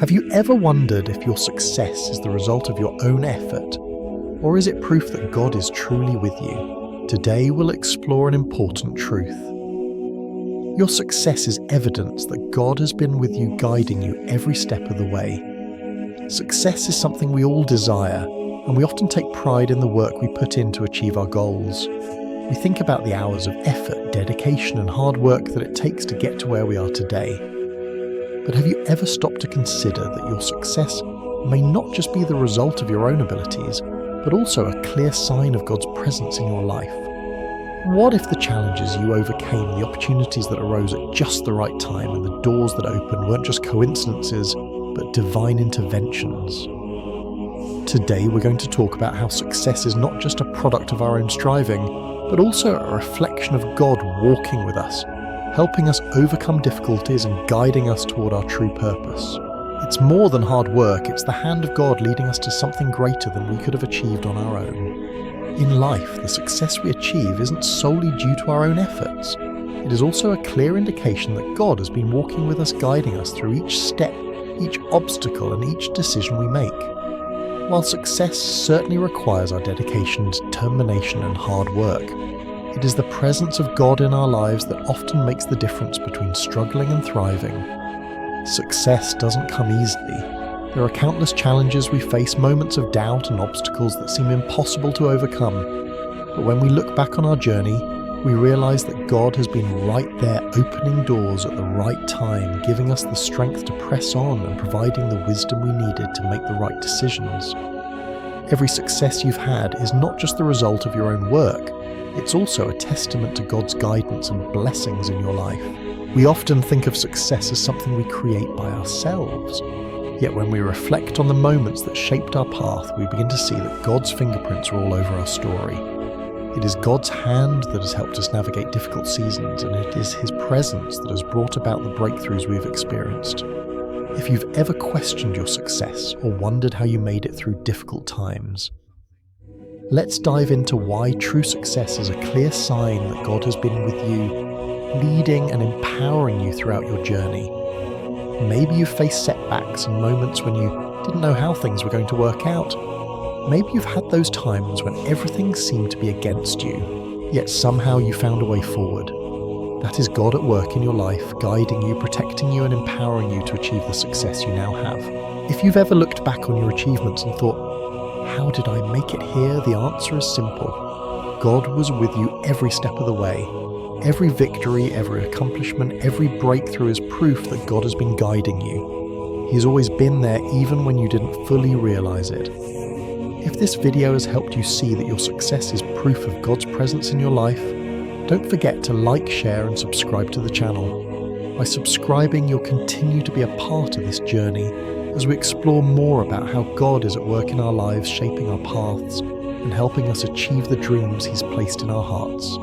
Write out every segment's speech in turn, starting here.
Have you ever wondered if your success is the result of your own effort, or is it proof that God is truly with you? Today we'll explore an important truth. Your success is evidence that God has been with you, guiding you every step of the way. Success is something we all desire, and we often take pride in the work we put in to achieve our goals. We think about the hours of effort, dedication, and hard work that it takes to get to where we are today. But have you ever stopped to consider that your success may not just be the result of your own abilities, but also a clear sign of God's presence in your life? What if the challenges you overcame, the opportunities that arose at just the right time, and the doors that opened weren't just coincidences, but divine interventions? Today we're going to talk about how success is not just a product of our own striving, but also a reflection of God walking with us, helping us overcome difficulties and guiding us toward our true purpose. It's more than hard work, it's the hand of God leading us to something greater than we could have achieved on our own. In life, the success we achieve isn't solely due to our own efforts. It is also a clear indication that God has been walking with us, guiding us through each step, each obstacle, and each decision we make. While success certainly requires our dedication, determination, and hard work, it is the presence of God in our lives that often makes the difference between struggling and thriving. Success doesn't come easily. There are countless challenges we face, moments of doubt and obstacles that seem impossible to overcome. But when we look back on our journey, we realize that God has been right there, opening doors at the right time, giving us the strength to press on and providing the wisdom we needed to make the right decisions. Every success you've had is not just the result of your own work, it's also a testament to God's guidance and blessings in your life. We often think of success as something we create by ourselves. Yet when we reflect on the moments that shaped our path, we begin to see that God's fingerprints are all over our story. It is God's hand that has helped us navigate difficult seasons, and it is His presence that has brought about the breakthroughs we have experienced. If you've ever questioned your success or wondered how you made it through difficult times, let's dive into why true success is a clear sign that God has been with you, leading and empowering you throughout your journey. Maybe you've faced setbacks and moments when you didn't know how things were going to work out. Maybe you've had those times when everything seemed to be against you, yet somehow you found a way forward. That is God at work in your life, guiding you, protecting you, and empowering you to achieve the success you now have. If you've ever looked back on your achievements and thought, how did I make it here? The answer is simple. God was with you every step of the way. Every victory, every accomplishment, every breakthrough is proof that God has been guiding you. He's always been there even when you didn't fully realize it. If this video has helped you see that your success is proof of God's presence in your life, don't forget to like, share, and subscribe to the channel. By subscribing, you'll continue to be a part of this journey as we explore more about how God is at work in our lives, shaping our paths and helping us achieve the dreams He's placed in our hearts.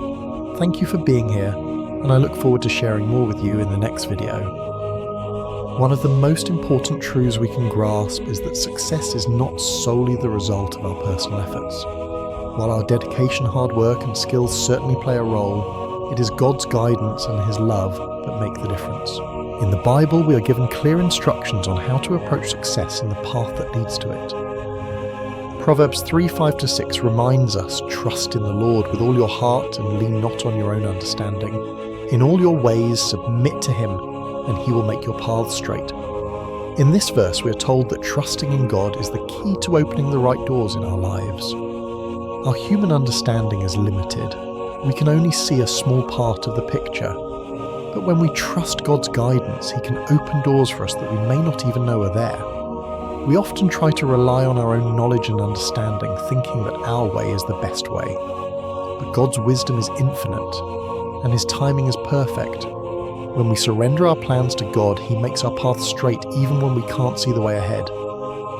Thank you for being here, and I look forward to sharing more with you in the next video. One of the most important truths we can grasp is that success is not solely the result of our personal efforts. While our dedication, hard work, and skills certainly play a role, it is God's guidance and His love that make the difference. In the Bible, we are given clear instructions on how to approach success and the path that leads to it. Proverbs 3:5-6 reminds us, trust in the Lord with all your heart and lean not on your own understanding. In all your ways submit to Him, and He will make your paths straight. In this verse, we are told that trusting in God is the key to opening the right doors in our lives. Our human understanding is limited. We can only see a small part of the picture. But when we trust God's guidance, He can open doors for us that we may not even know are there. We often try to rely on our own knowledge and understanding, thinking that our way is the best way. But God's wisdom is infinite, and His timing is perfect. When we surrender our plans to God, He makes our path straight even when we can't see the way ahead.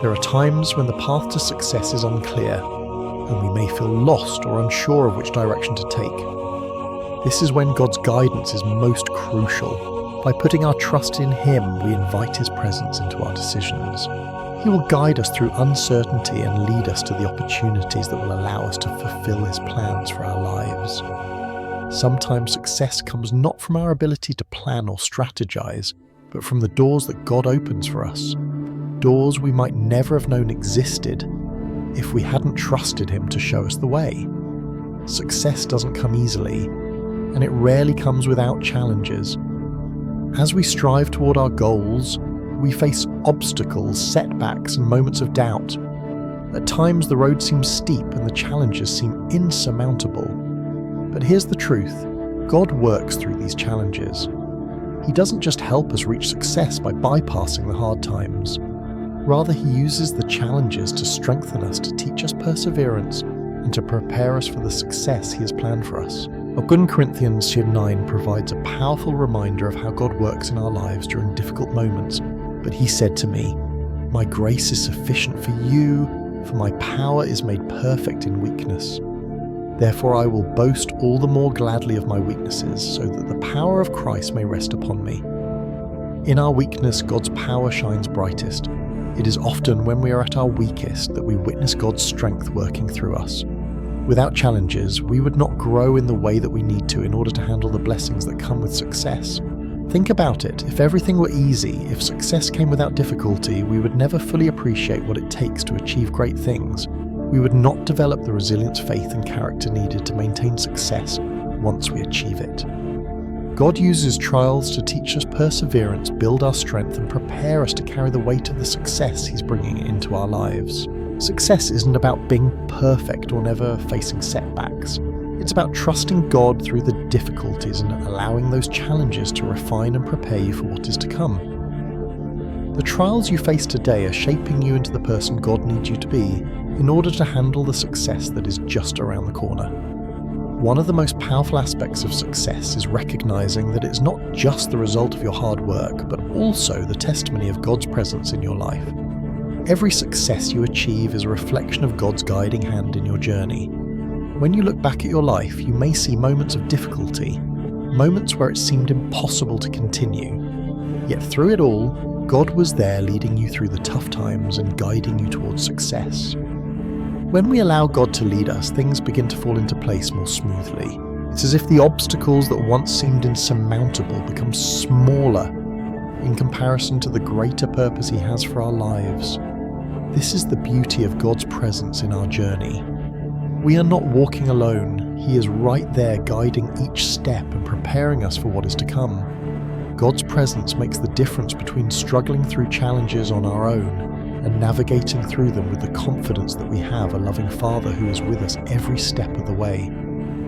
There are times when the path to success is unclear, and we may feel lost or unsure of which direction to take. This is when God's guidance is most crucial. By putting our trust in Him, we invite His presence into our decisions. He will guide us through uncertainty and lead us to the opportunities that will allow us to fulfill His plans for our lives. Sometimes success comes not from our ability to plan or strategize, but from the doors that God opens for us, doors we might never have known existed if we hadn't trusted Him to show us the way. Success doesn't come easily, and it rarely comes without challenges. As we strive toward our goals, we face obstacles, setbacks, and moments of doubt. At times the road seems steep and the challenges seem insurmountable. But here's the truth: God works through these challenges. He doesn't just help us reach success by bypassing the hard times. Rather, He uses the challenges to strengthen us, to teach us perseverance, and to prepare us for the success He has planned for us. 2 Corinthians 9 provides a powerful reminder of how God works in our lives during difficult moments. But He said to me, "My grace is sufficient for you, for my power is made perfect in weakness. Therefore I will boast all the more gladly of my weaknesses, so that the power of Christ may rest upon me." In our weakness, God's power shines brightest. It is often when we are at our weakest that we witness God's strength working through us. Without challenges, we would not grow in the way that we need to in order to handle the blessings that come with success. Think about it. If everything were easy, if success came without difficulty, we would never fully appreciate what it takes to achieve great things. We would not develop the resilience, faith, and character needed to maintain success once we achieve it. God uses trials to teach us perseverance, build our strength, and prepare us to carry the weight of the success He's bringing into our lives. Success isn't about being perfect or never facing setbacks. It's about trusting God through the difficulties and allowing those challenges to refine and prepare you for what is to come. The trials you face today are shaping you into the person God needs you to be in order to handle the success that is just around the corner. One of the most powerful aspects of success is recognizing that it's not just the result of your hard work, but also the testimony of God's presence in your life. Every success you achieve is a reflection of God's guiding hand in your journey. When you look back at your life, you may see moments of difficulty, moments where it seemed impossible to continue. Yet through it all, God was there leading you through the tough times and guiding you towards success. When we allow God to lead us, things begin to fall into place more smoothly. It's as if the obstacles that once seemed insurmountable become smaller in comparison to the greater purpose He has for our lives. This is the beauty of God's presence in our journey. We are not walking alone. He is right there guiding each step and preparing us for what is to come. God's presence makes the difference between struggling through challenges on our own and navigating through them with the confidence that we have a loving Father who is with us every step of the way.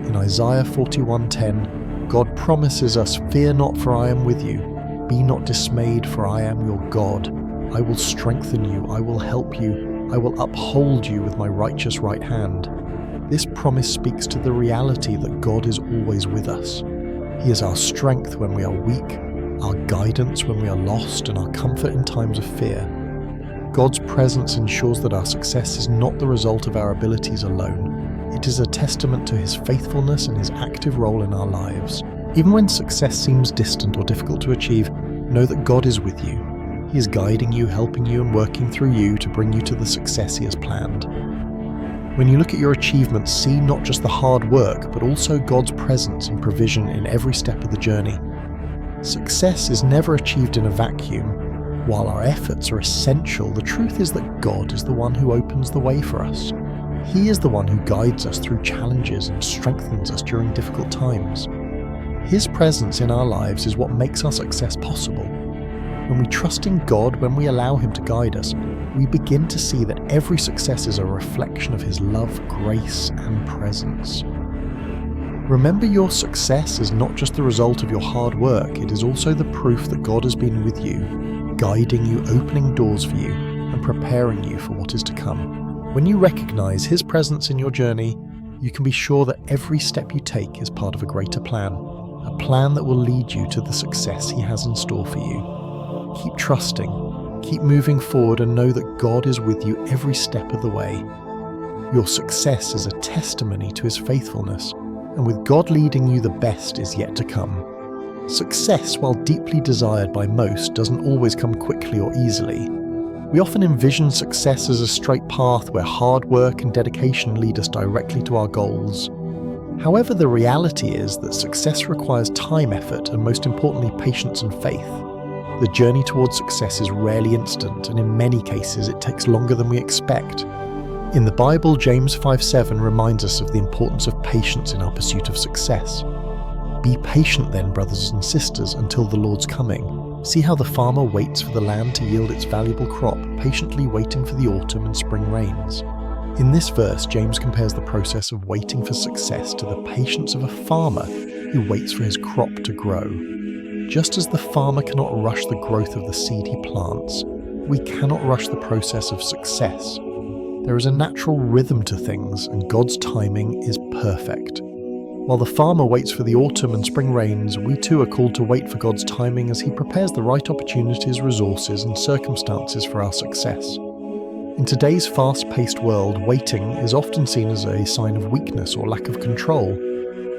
In Isaiah 41:10, God promises us, "Fear not, for I am with you. Be not dismayed, for I am your God. I will strengthen you, I will help you, I will uphold you with my righteous right hand." This promise speaks to the reality that God is always with us. He is our strength when we are weak, our guidance when we are lost, and our comfort in times of fear. God's presence ensures that our success is not the result of our abilities alone. It is a testament to His faithfulness and His active role in our lives. Even when success seems distant or difficult to achieve, know that God is with you. He is guiding you, helping you, and working through you to bring you to the success He has planned. When you look at your achievements, see not just the hard work, but also God's presence and provision in every step of the journey. Success is never achieved in a vacuum. While our efforts are essential, the truth is that God is the one who opens the way for us. He is the one who guides us through challenges and strengthens us during difficult times. His presence in our lives is what makes our success possible. When we trust in God, when we allow Him to guide us, we begin to see that every success is a reflection of His love, grace, and presence. Remember, your success is not just the result of your hard work, it is also the proof that God has been with you, guiding you, opening doors for you, and preparing you for what is to come. When you recognize His presence in your journey, you can be sure that every step you take is part of a greater plan, a plan that will lead you to the success He has in store for you. Keep trusting, keep moving forward, and know that God is with you every step of the way. Your success is a testimony to His faithfulness, and with God leading you, the best is yet to come. Success, while deeply desired by most, doesn't always come quickly or easily. We often envision success as a straight path where hard work and dedication lead us directly to our goals. However, the reality is that success requires time, effort, and most importantly, patience and faith. The journey towards success is rarely instant, and in many cases it takes longer than we expect. In the Bible, James 5:7 reminds us of the importance of patience in our pursuit of success. Be patient then, brothers and sisters, until the Lord's coming. See how the farmer waits for the land to yield its valuable crop, patiently waiting for the autumn and spring rains. In this verse, James compares the process of waiting for success to the patience of a farmer who waits for his crop to grow. Just as the farmer cannot rush the growth of the seed he plants, we cannot rush the process of success. There is a natural rhythm to things, and God's timing is perfect. While the farmer waits for the autumn and spring rains, we too are called to wait for God's timing as He prepares the right opportunities, resources, and circumstances for our success. In today's fast-paced world, waiting is often seen as a sign of weakness or lack of control,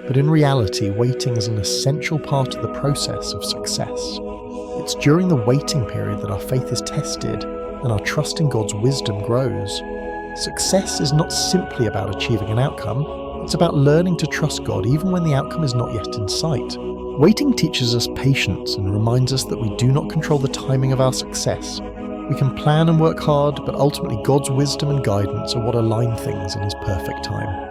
but in reality, waiting is an essential part of the process of success. It's during the waiting period that our faith is tested and our trust in God's wisdom grows. Success is not simply about achieving an outcome, it's about learning to trust God even when the outcome is not yet in sight. Waiting teaches us patience and reminds us that we do not control the timing of our success. We can plan and work hard, but ultimately God's wisdom and guidance are what align things in His perfect time.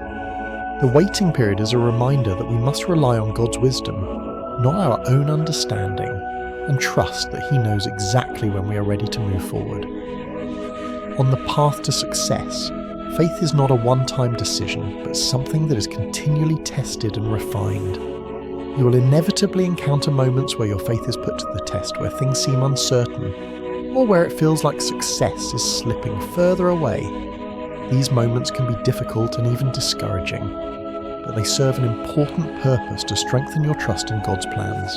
The waiting period is a reminder that we must rely on God's wisdom, not our own understanding, and trust that He knows exactly when we are ready to move forward. On the path to success, faith is not a one-time decision, but something that is continually tested and refined. You will inevitably encounter moments where your faith is put to the test, where things seem uncertain, or where it feels like success is slipping further away. These moments can be difficult and even discouraging, but they serve an important purpose to strengthen your trust in God's plans.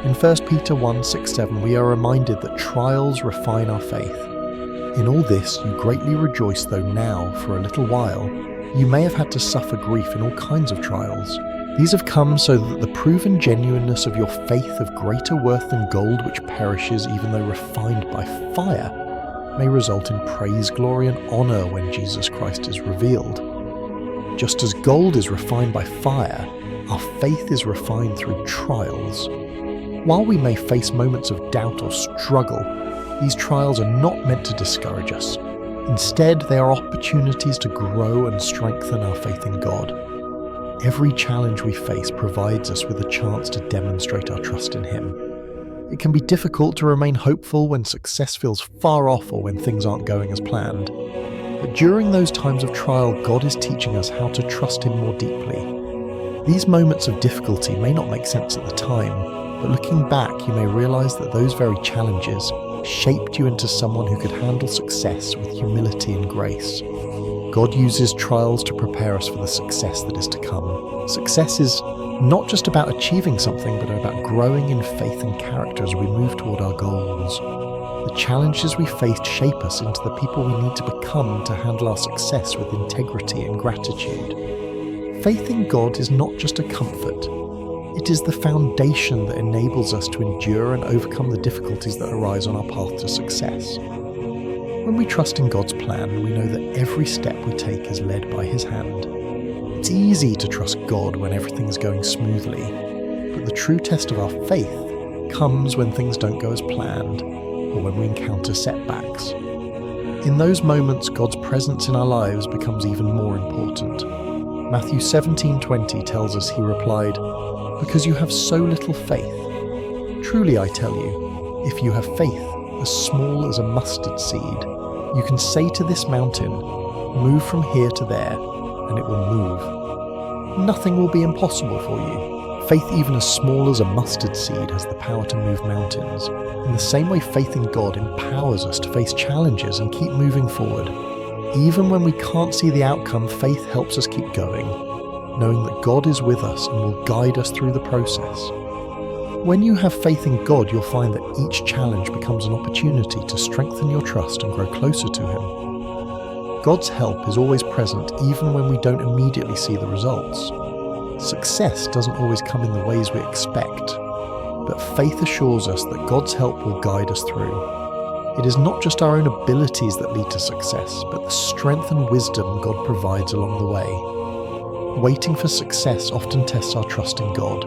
In 1 Peter 1:6-7, we are reminded that trials refine our faith. In all this you greatly rejoice, though now, for a little while, you may have had to suffer grief in all kinds of trials. These have come so that the proven genuineness of your faith, of greater worth than gold which perishes even though refined by fire, may result in praise, glory, and honor when Jesus Christ is revealed. Just as gold is refined by fire, our faith is refined through trials. While we may face moments of doubt or struggle, these trials are not meant to discourage us. Instead, they are opportunities to grow and strengthen our faith in God. Every challenge we face provides us with a chance to demonstrate our trust in Him. It can be difficult to remain hopeful when success feels far off or when things aren't going as planned. But during those times of trial, God is teaching us how to trust Him more deeply. These moments of difficulty may not make sense at the time, but looking back, you may realize that those very challenges shaped you into someone who could handle success with humility and grace. God uses trials to prepare us for the success that is to come. Success is not just about achieving something, but about growing in faith and character as we move toward our goals. The challenges we face shape us into the people we need to become to handle our success with integrity and gratitude. Faith in God is not just a comfort. It is the foundation that enables us to endure and overcome the difficulties that arise on our path to success. When we trust in God's plan, we know that every step we take is led by His hand. It's easy to trust God when everything is going smoothly, but the true test of our faith comes when things don't go as planned or when we encounter setbacks. In those moments, God's presence in our lives becomes even more important. Matthew 17:20 tells us He replied, "Because you have so little faith. Truly I tell you, if you have faith as small as a mustard seed, you can say to this mountain, 'Move from here to there,' and it will move. Nothing will be impossible for you." Faith even as small as a mustard seed has the power to move mountains. In the same way, faith in God empowers us to face challenges and keep moving forward. Even when we can't see the outcome, faith helps us keep going, knowing that God is with us and will guide us through the process. When you have faith in God, you'll find that each challenge becomes an opportunity to strengthen your trust and grow closer to Him. God's help is always present even when we don't immediately see the results. Success doesn't always come in the ways we expect, but faith assures us that God's help will guide us through. It is not just our own abilities that lead to success, but the strength and wisdom God provides along the way. Waiting for success often tests our trust in God.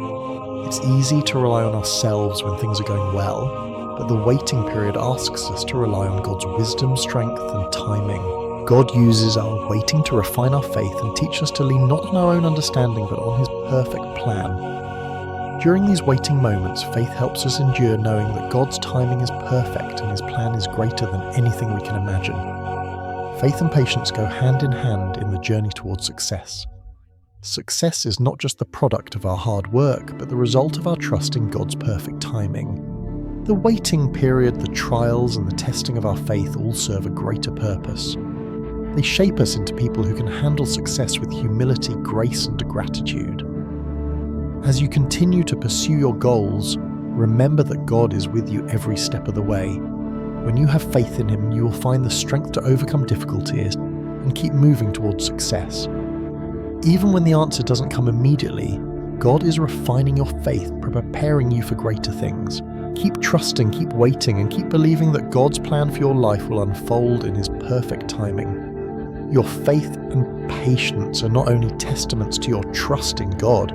It's easy to rely on ourselves when things are going well, but the waiting period asks us to rely on God's wisdom, strength, and timing. God uses our waiting to refine our faith and teach us to lean not on our own understanding but on His perfect plan. During these waiting moments, faith helps us endure knowing that God's timing is perfect and His plan is greater than anything we can imagine. Faith and patience go hand in hand in the journey towards success. Success is not just the product of our hard work, but the result of our trust in God's perfect timing. The waiting period, the trials, and the testing of our faith all serve a greater purpose. They shape us into people who can handle success with humility, grace, and gratitude. As you continue to pursue your goals, remember that God is with you every step of the way. When you have faith in Him, you will find the strength to overcome difficulties and keep moving towards success. Even when the answer doesn't come immediately, God is refining your faith, preparing you for greater things. Keep trusting, keep waiting, and keep believing that God's plan for your life will unfold in His perfect timing. Your faith and patience are not only testaments to your trust in God,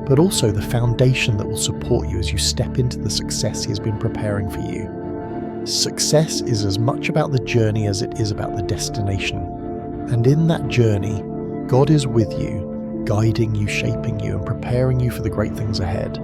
but also the foundation that will support you as you step into the success He has been preparing for you. Success is as much about the journey as it is about the destination. And in that journey, God is with you, guiding you, shaping you, and preparing you for the great things ahead.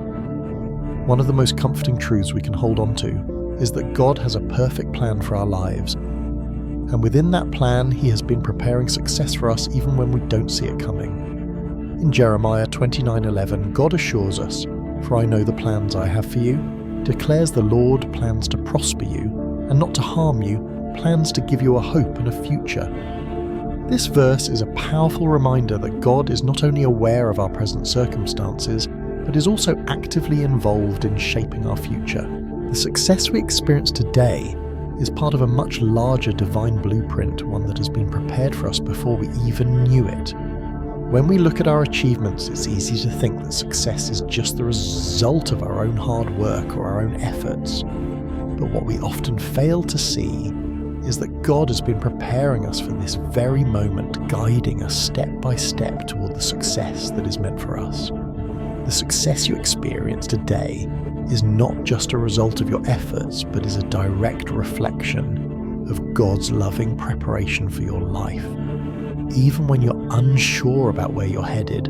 One of the most comforting truths we can hold on to is that God has a perfect plan for our lives. And within that plan, He has been preparing success for us even when we don't see it coming. In Jeremiah 29:11, God assures us, "For I know the plans I have for you, declares the Lord, plans to prosper you, and not to harm you, plans to give you a hope and a future." This verse is a powerful reminder that God is not only aware of our present circumstances, but is also actively involved in shaping our future. The success we experience today is part of a much larger divine blueprint, one that has been prepared for us before we even knew it. When we look at our achievements, it's easy to think that success is just the result of our own hard work or our own efforts. But what we often fail to see is that God has been preparing us for this very moment, guiding us step by step toward the success that is meant for us. The success you experience today is not just a result of your efforts, but is a direct reflection of God's loving preparation for your life. Even when you're unsure about where you're headed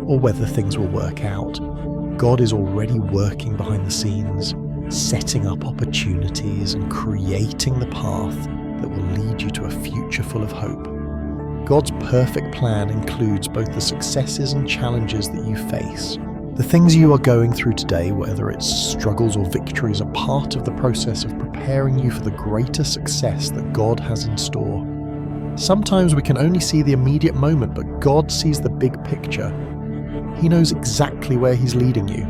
or whether things will work out, God is already working behind the scenes, setting up opportunities and creating the path that will lead you to a future full of hope. God's perfect plan includes both the successes and challenges that you face. The things you are going through today, whether it's struggles or victories, are part of the process of preparing you for the greater success that God has in store. Sometimes we can only see the immediate moment, but God sees the big picture. He knows exactly where He's leading you.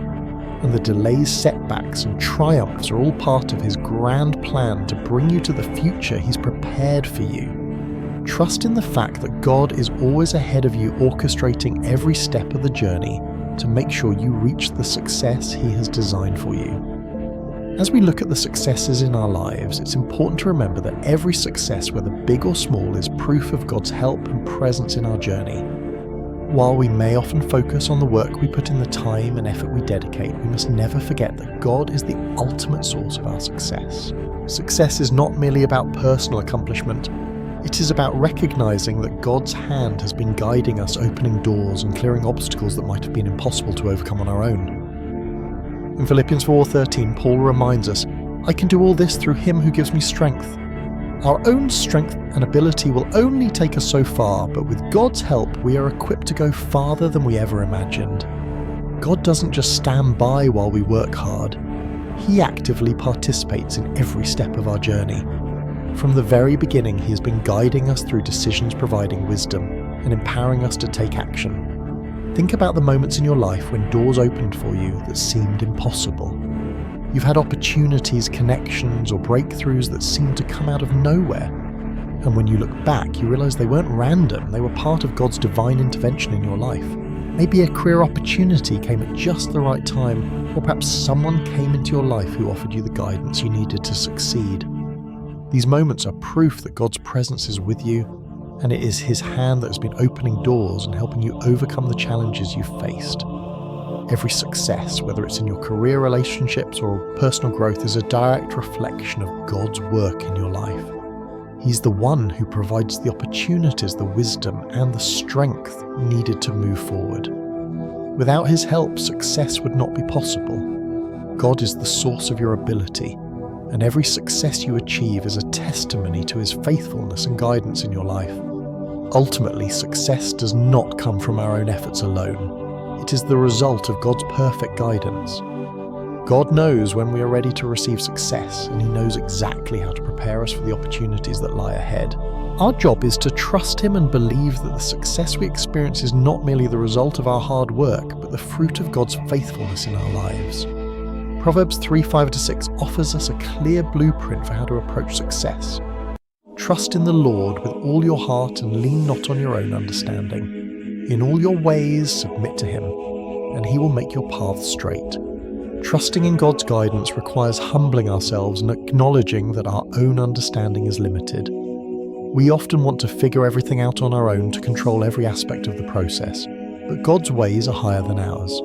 And the delays, setbacks, and triumphs are all part of His grand plan to bring you to the future He's prepared for you. Trust in the fact that God is always ahead of you, orchestrating every step of the journey to make sure you reach the success He has designed for you. As we look at the successes in our lives, it's important to remember that every success, whether big or small, is proof of God's help and presence in our journey. While we may often focus on the work we put in, the time and effort we dedicate, we must never forget that God is the ultimate source of our success. Success is not merely about personal accomplishment. It is about recognizing that God's hand has been guiding us, opening doors and clearing obstacles that might have been impossible to overcome on our own. In Philippians 4:13, Paul reminds us, "I can do all this through Him who gives me strength." Our own strength and ability will only take us so far, but with God's help, we are equipped to go farther than we ever imagined. God doesn't just stand by while we work hard. He actively participates in every step of our journey. From the very beginning, He has been guiding us through decisions, providing wisdom, and empowering us to take action. Think about the moments in your life when doors opened for you that seemed impossible. You've had opportunities, connections, or breakthroughs that seemed to come out of nowhere. And when you look back, you realize they weren't random, they were part of God's divine intervention in your life. Maybe a career opportunity came at just the right time, or perhaps someone came into your life who offered you the guidance you needed to succeed. These moments are proof that God's presence is with you, and it is His hand that has been opening doors and helping you overcome the challenges you've faced. Every success, whether it's in your career, relationships, or personal growth, is a direct reflection of God's work in your life. He's the one who provides the opportunities, the wisdom, and the strength needed to move forward. Without His help, success would not be possible. God is the source of your ability, and every success you achieve is a testimony to His faithfulness and guidance in your life. Ultimately, success does not come from our own efforts alone. It is the result of God's perfect guidance. God knows when we are ready to receive success, and He knows exactly how to prepare us for the opportunities that lie ahead. Our job is to trust Him and believe that the success we experience is not merely the result of our hard work, but the fruit of God's faithfulness in our lives. Proverbs 3:5-6 offers us a clear blueprint for how to approach success. Trust in the Lord with all your heart and lean not on your own understanding. In all your ways submit to Him, and He will make your paths straight. Trusting in God's guidance requires humbling ourselves and acknowledging that our own understanding is limited. We often want to figure everything out on our own to control every aspect of the process, but God's ways are higher than ours.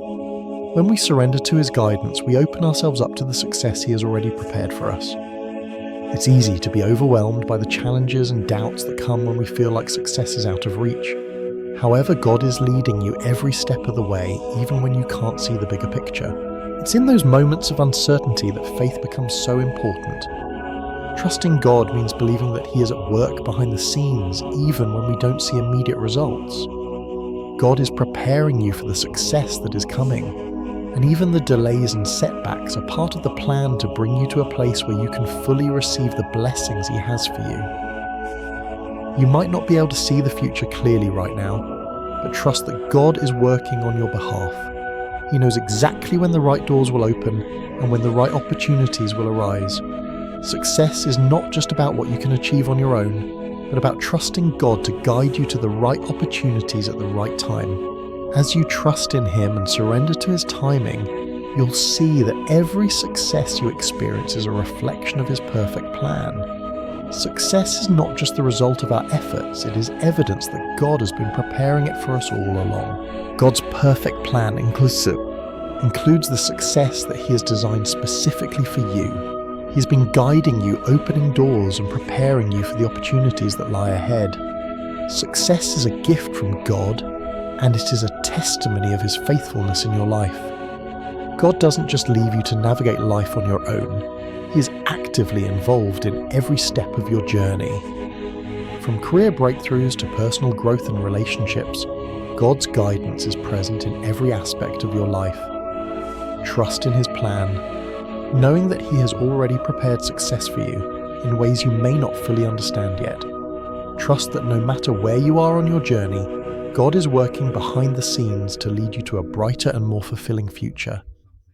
When we surrender to His guidance, we open ourselves up to the success He has already prepared for us. It's easy to be overwhelmed by the challenges and doubts that come when we feel like success is out of reach. However, God is leading you every step of the way, even when you can't see the bigger picture. It's in those moments of uncertainty that faith becomes so important. Trusting God means believing that He is at work behind the scenes, even when we don't see immediate results. God is preparing you for the success that is coming. And even the delays and setbacks are part of the plan to bring you to a place where you can fully receive the blessings He has for you. You might not be able to see the future clearly right now, but trust that God is working on your behalf. He knows exactly when the right doors will open and when the right opportunities will arise. Success is not just about what you can achieve on your own, but about trusting God to guide you to the right opportunities at the right time. As you trust in Him and surrender to His timing, you'll see that every success you experience is a reflection of His perfect plan. Success is not just the result of our efforts, it is evidence that God has been preparing it for us all along. God's perfect plan includes the success that He has designed specifically for you. He's been guiding you, opening doors, and preparing you for the opportunities that lie ahead. Success is a gift from God, and it is a testimony of His faithfulness in your life. God doesn't just leave you to navigate life on your own. He is actively involved in every step of your journey. From career breakthroughs to personal growth and relationships, God's guidance is present in every aspect of your life. Trust in His plan, knowing that He has already prepared success for you in ways you may not fully understand yet. Trust that no matter where you are on your journey, God is working behind the scenes to lead you to a brighter and more fulfilling future.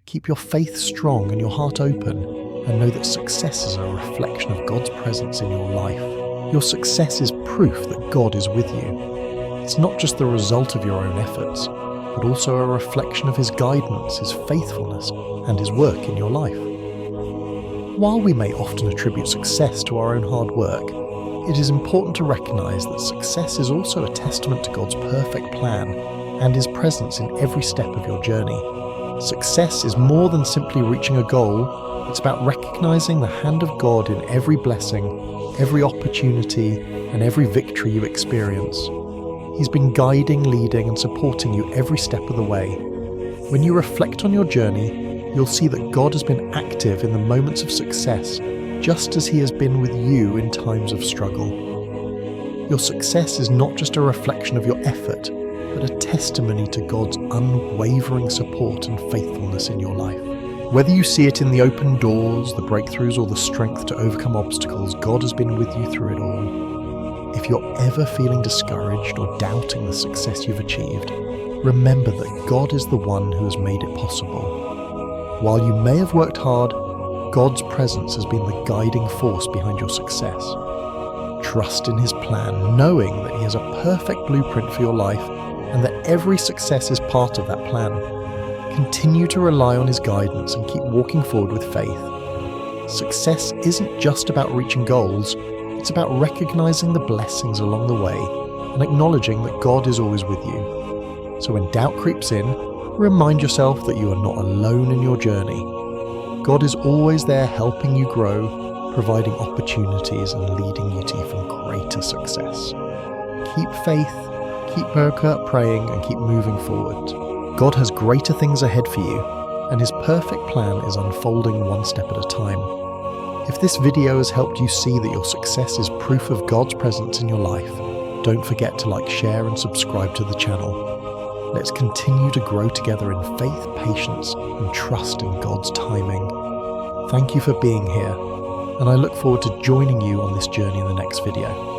Keep your faith strong and your heart open, and know that success is a reflection of God's presence in your life. Your success is proof that God is with you. It's not just the result of your own efforts, but also a reflection of His guidance, His faithfulness, and His work in your life. While we may often attribute success to our own hard work, it is important to recognize that success is also a testament to God's perfect plan and His presence in every step of your journey. Success is more than simply reaching a goal. It's about recognizing the hand of God in every blessing, every opportunity, and every victory you experience. He's been guiding, leading, and supporting you every step of the way. When you reflect on your journey, you'll see that God has been active in the moments of success, just as He has been with you in times of struggle. Your success is not just a reflection of your effort, but a testimony to God's unwavering support and faithfulness in your life. Whether you see it in the open doors, the breakthroughs, or the strength to overcome obstacles, God has been with you through it all. If you're ever feeling discouraged or doubting the success you've achieved, remember that God is the one who has made it possible. While you may have worked hard, God's presence has been the guiding force behind your success. Trust in His plan, knowing that He has a perfect blueprint for your life and that every success is part of that plan. Continue to rely on His guidance and keep walking forward with faith. Success isn't just about reaching goals, it's about recognizing the blessings along the way and acknowledging that God is always with you. So when doubt creeps in, Remind yourself that you are not alone in your journey. God is always there helping you grow, providing opportunities and leading you to even greater success. Keep faith, keep praying, and keep moving forward. God has greater things ahead for you, and His perfect plan is unfolding one step at a time. If this video has helped you see that your success is proof of God's presence in your life, don't forget to like, share, and subscribe to the channel. Let's continue to grow together in faith, patience, and trust in God's timing. Thank you for being here, and I look forward to joining you on this journey in the next video.